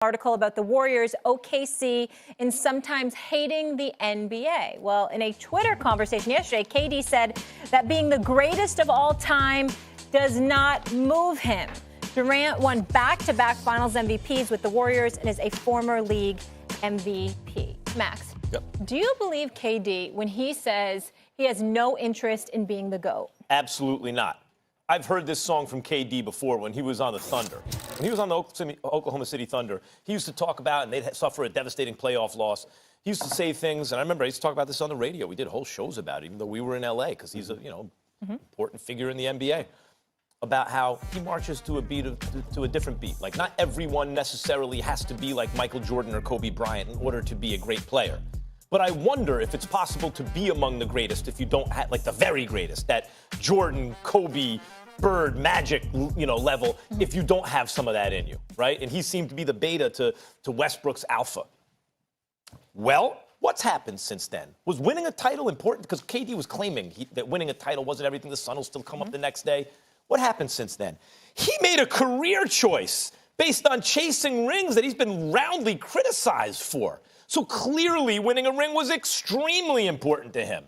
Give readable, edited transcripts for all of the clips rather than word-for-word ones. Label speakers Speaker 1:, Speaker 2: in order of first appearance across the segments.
Speaker 1: Article about the Warriors, OKC, and sometimes hating the NBA. Well, in a Twitter conversation yesterday, KD said that being the greatest of all time does not move him. Durant won back-to-back Finals MVPs with the Warriors and is a former league MVP. Max, do you believe KD when he says he has no interest in being the GOAT?
Speaker 2: Absolutely not. I've heard this song from KD before when he was on the Thunder. When he was on the Oklahoma City Thunder, he used to talk about, and they'd suffer a devastating playoff loss. He used to say things, and I remember I used to talk about this on the radio. We did whole shows about it, even though we were in L.A., because he's a important figure in the NBA, about how he marches to a beat to a different beat. Like, not everyone necessarily has to be like Michael Jordan or Kobe Bryant in order to be a great player. But I wonder if it's possible to be among the greatest if you don't have, like, the very greatest, that Jordan, Kobe, Bird, Magic, level, if you don't have some of that in you, right? And he seemed to be the beta to Westbrook's alpha. Well, what's happened since then? Was winning a title important? Because KD was claiming that winning a title wasn't everything. The sun will still come up the next day. What happened since then? He made a career choice based on chasing rings that he's been roundly criticized for. So clearly winning a ring was extremely important to him,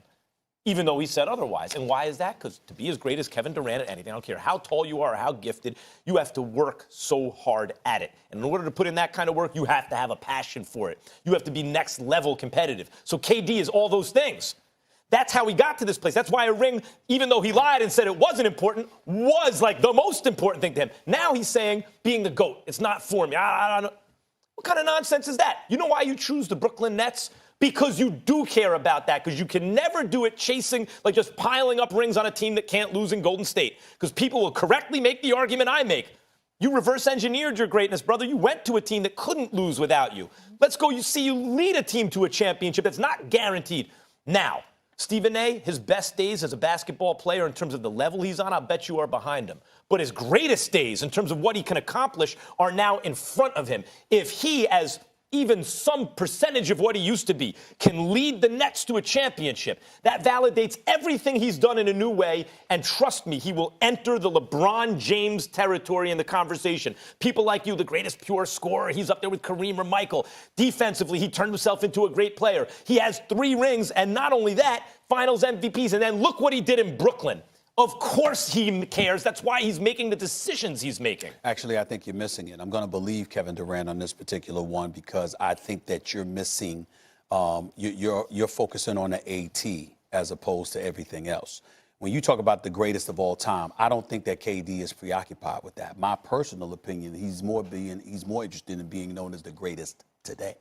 Speaker 2: even though he said otherwise. And why is that? Because to be as great as Kevin Durant at anything, I don't care how tall you are or how gifted, you have to work so hard at it. And in order to put in that kind of work, you have to have a passion for it. You have to be next level competitive. So KD is all those things. That's how he got to this place. That's why a ring, even though he lied and said it wasn't important, was like the most important thing to him. Now he's saying being the GOAT, it's not for me. I don't know. What kind of nonsense is that? You know why you choose the Brooklyn Nets? Because you do care about that, because you can never do it chasing, like just piling up rings on a team that can't lose in Golden State. Because people will correctly make the argument I make. You reverse engineered your greatness, brother. You went to a team that couldn't lose without you. Let's go, you lead a team to a championship that's not guaranteed. Now, Stephen A., his best days as a basketball player in terms of the level he's on, I'll bet you are behind him. But his greatest days in terms of what he can accomplish are now in front of him. If he, as even some percentage of what he used to be, can lead the Nets to a championship, that validates everything he's done in a new way. And trust me, he will enter the LeBron James territory in the conversation. People like you, the greatest pure scorer, he's up there with Kareem or Michael. Defensively, he turned himself into a great player. He has 3 rings, and not only that, Finals MVPs. And then look what he did in Brooklyn. Of course he cares. That's why he's making the decisions he's making.
Speaker 3: Actually, I think you're missing it. I'm going to believe Kevin Durant on this particular one because I think that you're missing, you're focusing on the AT as opposed to everything else. When you talk about the greatest of all time, I don't think that KD is preoccupied with that. My personal opinion, he's more interested in being known as the greatest today,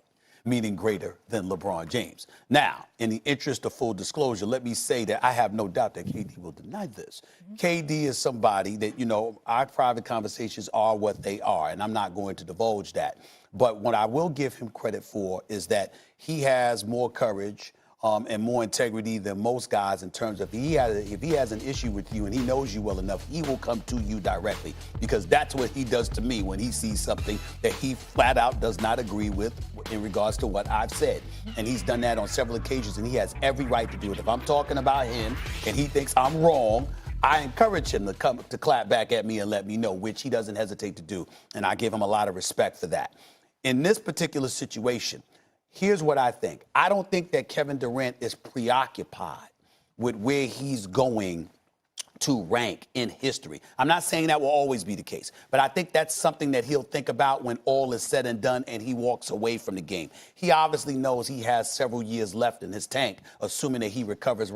Speaker 3: meaning greater than LeBron James. Now, in the interest of full disclosure, let me say that I have no doubt that KD will deny this. KD is somebody that, our private conversations are what they are, and I'm not going to divulge that. But what I will give him credit for is that he has more courage and more integrity than most guys in terms of if he has an issue with you and he knows you well enough, he will come to you directly, because that's what he does to me when he sees something that he flat out does not agree with in regards to what I've said. And he's done that on several occasions, and he has every right to do it. If I'm talking about him and he thinks I'm wrong, I encourage him to clap back at me and let me know, which he doesn't hesitate to do. And I give him a lot of respect for that. In this particular situation, here's what I think. I don't think that Kevin Durant is preoccupied with where he's going to rank in history. I'm not saying that will always be the case, but I think that's something that he'll think about when all is said and done and he walks away from the game. He obviously knows he has several years left in his tank, assuming that he recovers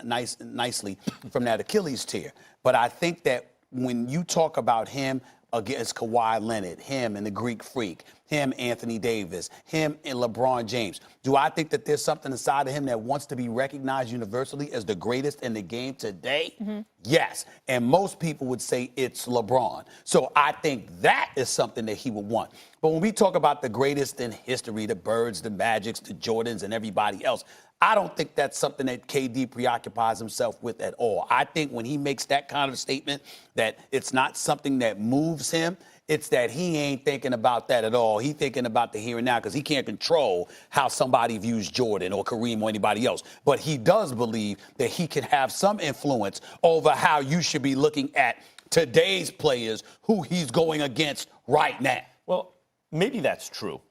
Speaker 3: nicely from that Achilles tear. But I think that when you talk about him against Kawhi Leonard, him and the Greek Freak, him, Anthony Davis, him and LeBron James, do I think that there's something inside of him that wants to be recognized universally as the greatest in the game today? Yes. And most people would say it's LeBron. So I think that is something that he would want. But when we talk about the greatest in history, the Birds, the Magics, the Jordans, and everybody else, I don't think that's something that KD preoccupies himself with at all. I think when he makes that kind of statement, that it's not something that moves him, it's that he ain't thinking about that at all. He's thinking about the here and now, because he can't control how somebody views Jordan or Kareem or anybody else. But he does believe that he can have some influence over how you should be looking at today's players who he's going against right now.
Speaker 2: Well, maybe that's true.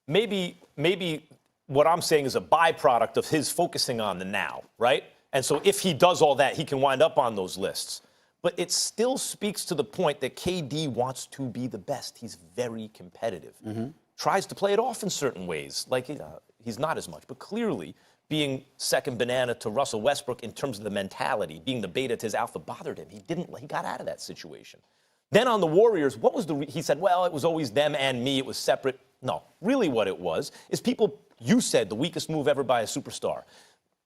Speaker 2: Maybe what I'm saying is a byproduct of his focusing on the now, right? And so if he does all that, he can wind up on those lists. But it still speaks to the point that KD wants to be the best. He's very competitive. Tries to play it off in certain ways. Like, he's not as much. But clearly, being second banana to Russell Westbrook in terms of the mentality, being the beta to his alpha bothered him. He got out of that situation. Then on the Warriors, what was he said, well, it was always them and me. It was separate. No, really what it was is you said the weakest move ever by a superstar.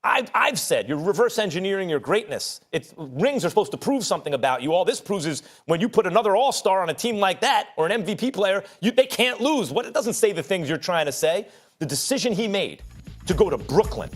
Speaker 2: I've said you're reverse engineering your greatness. Rings are supposed to prove something about you. All this proves is when you put another all-star on a team like that or an MVP player, they can't lose. It doesn't say the things you're trying to say. The decision he made to go to Brooklyn,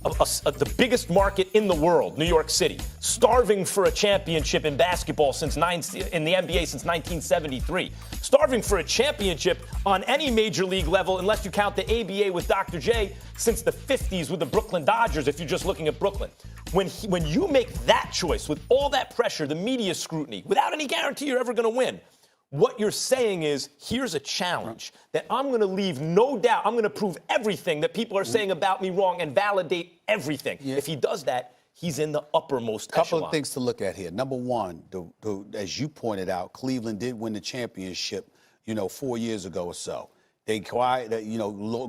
Speaker 2: the biggest market in the world, New York City, starving for a championship in basketball in the NBA since 1973, starving for a championship on any major league level, unless you count the ABA with Dr. J, since the 50s with the Brooklyn Dodgers, if you're just looking at Brooklyn. When you make that choice with all that pressure, the media scrutiny, without any guarantee you're ever going to win, what you're saying is, here's a challenge that I'm going to leave no doubt. I'm going to prove everything that people are saying about me wrong and validate everything. Yeah. If he does that, he's in the uppermost echelon.
Speaker 3: Couple of things to look at here. Number one, as you pointed out, Cleveland did win the championship, 4 years ago or so. They acquired,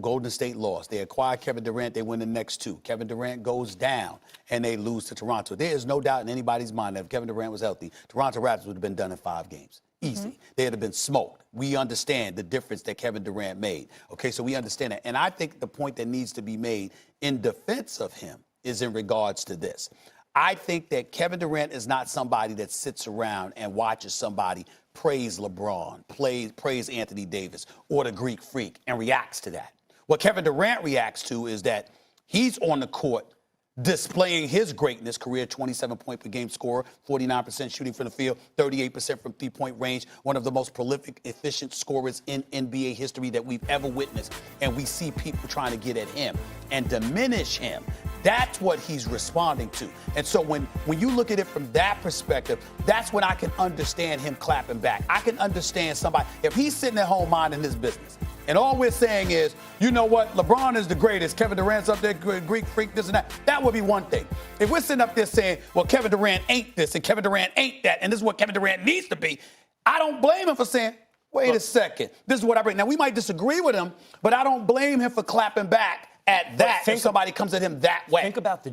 Speaker 3: Golden State lost. They acquired Kevin Durant. They win the next two. Kevin Durant goes down, and they lose to Toronto. There is no doubt in anybody's mind that if Kevin Durant was healthy, Toronto Raptors would have been done in 5 games. Easy. They'd have been smoked. We understand the difference that Kevin Durant made. Okay, so we understand that. And I think the point that needs to be made in defense of him is in regards to this. I think that Kevin Durant is not somebody that sits around and watches somebody praise LeBron, praise Anthony Davis, or the Greek Freak, and reacts to that. What Kevin Durant reacts to is that he's on the court displaying his greatness, career 27-point-per-game scorer, 49% shooting from the field, 38% from three-point range, one of the most prolific, efficient scorers in NBA history that we've ever witnessed. And we see people trying to get at him and diminish him. That's what he's responding to. And so when you look at it from that perspective, that's when I can understand him clapping back. I can understand somebody, if he's sitting at home minding his business, and all we're saying is, you know what, LeBron is the greatest, Kevin Durant's up there, Greek Freak, this and that. That would be one thing. If we're sitting up there saying, well, Kevin Durant ain't this and Kevin Durant ain't that, and this is what Kevin Durant needs to be, I don't blame him for saying, wait a second, this is what I bring. Now, we might disagree with him, but I don't blame him for clapping back at that if somebody comes at him that way.
Speaker 2: Think about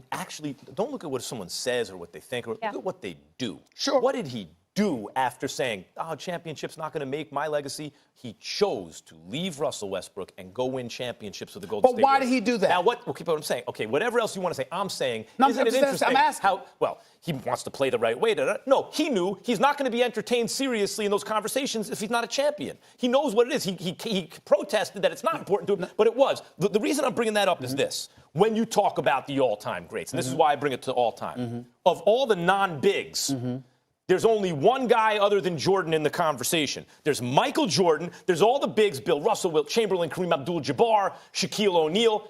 Speaker 2: don't look at what someone says or what they think, or look at what they do.
Speaker 3: Sure.
Speaker 2: What did he do after saying, championship's not going to make my legacy? He chose to leave Russell Westbrook and go win championships with the Golden State
Speaker 3: But why
Speaker 2: Warriors.
Speaker 3: did he do that?
Speaker 2: Now, what I'm saying, okay, whatever else you want to say, I'm saying,
Speaker 3: no,
Speaker 2: isn't it interesting
Speaker 3: I'm asking.
Speaker 2: Well, he wants to play the right way. No, he knew he's not going to be entertained seriously in those conversations if he's not a champion. He knows what it is. He protested that it's not important to him, but it was. The reason I'm bringing that up is this. When you talk about the all-time greats, and this is why I bring it to all-time, of all the non-bigs, there's only one guy other than Jordan in the conversation. There's Michael Jordan. There's all the bigs, Bill Russell, Wilt Chamberlain, Kareem Abdul-Jabbar, Shaquille O'Neal.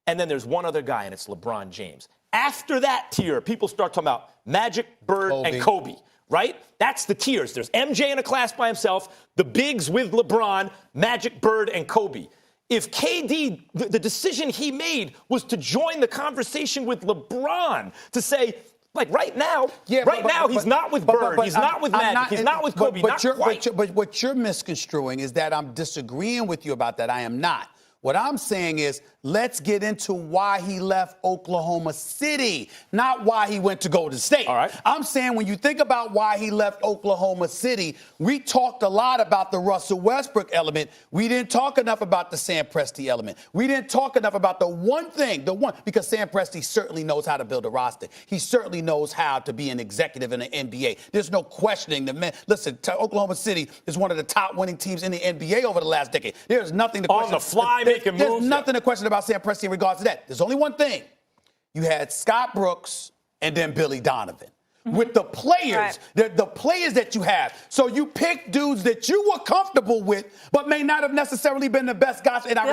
Speaker 2: And then there's one other guy, and it's LeBron James. After that tier, people start talking about Magic, Bird, and Kobe, right? That's the tiers. There's MJ in a class by himself, the bigs with LeBron, Magic, Bird, and Kobe. If KD, the decision he made was to join the conversation with LeBron, to say, like right now, he's not with Bird, he's not with Magic, he's not with Kobe, not quite.
Speaker 3: But what you're misconstruing is that I'm disagreeing with you about that. I am not. What I'm saying is, let's get into why he left Oklahoma City, not why he went to Golden State.
Speaker 2: All right.
Speaker 3: I'm saying when you think about why he left Oklahoma City, we talked a lot about the Russell Westbrook element. We didn't talk enough about the Sam Presti element. We didn't talk enough about the one, because Sam Presti certainly knows how to build a roster. He certainly knows how to be an executive in the NBA. There's no questioning the man. Listen, Oklahoma City is one of the top winning teams in the NBA over the last decade. There's nothing to question.
Speaker 2: On the fly.
Speaker 3: There's nothing to question about Sam Presti in regards to that. There's only one thing. You had Scott Brooks and then Billy Donovan. With the players, the players that you have. So you pick dudes that you were comfortable with, but may not have necessarily been the best guys. And I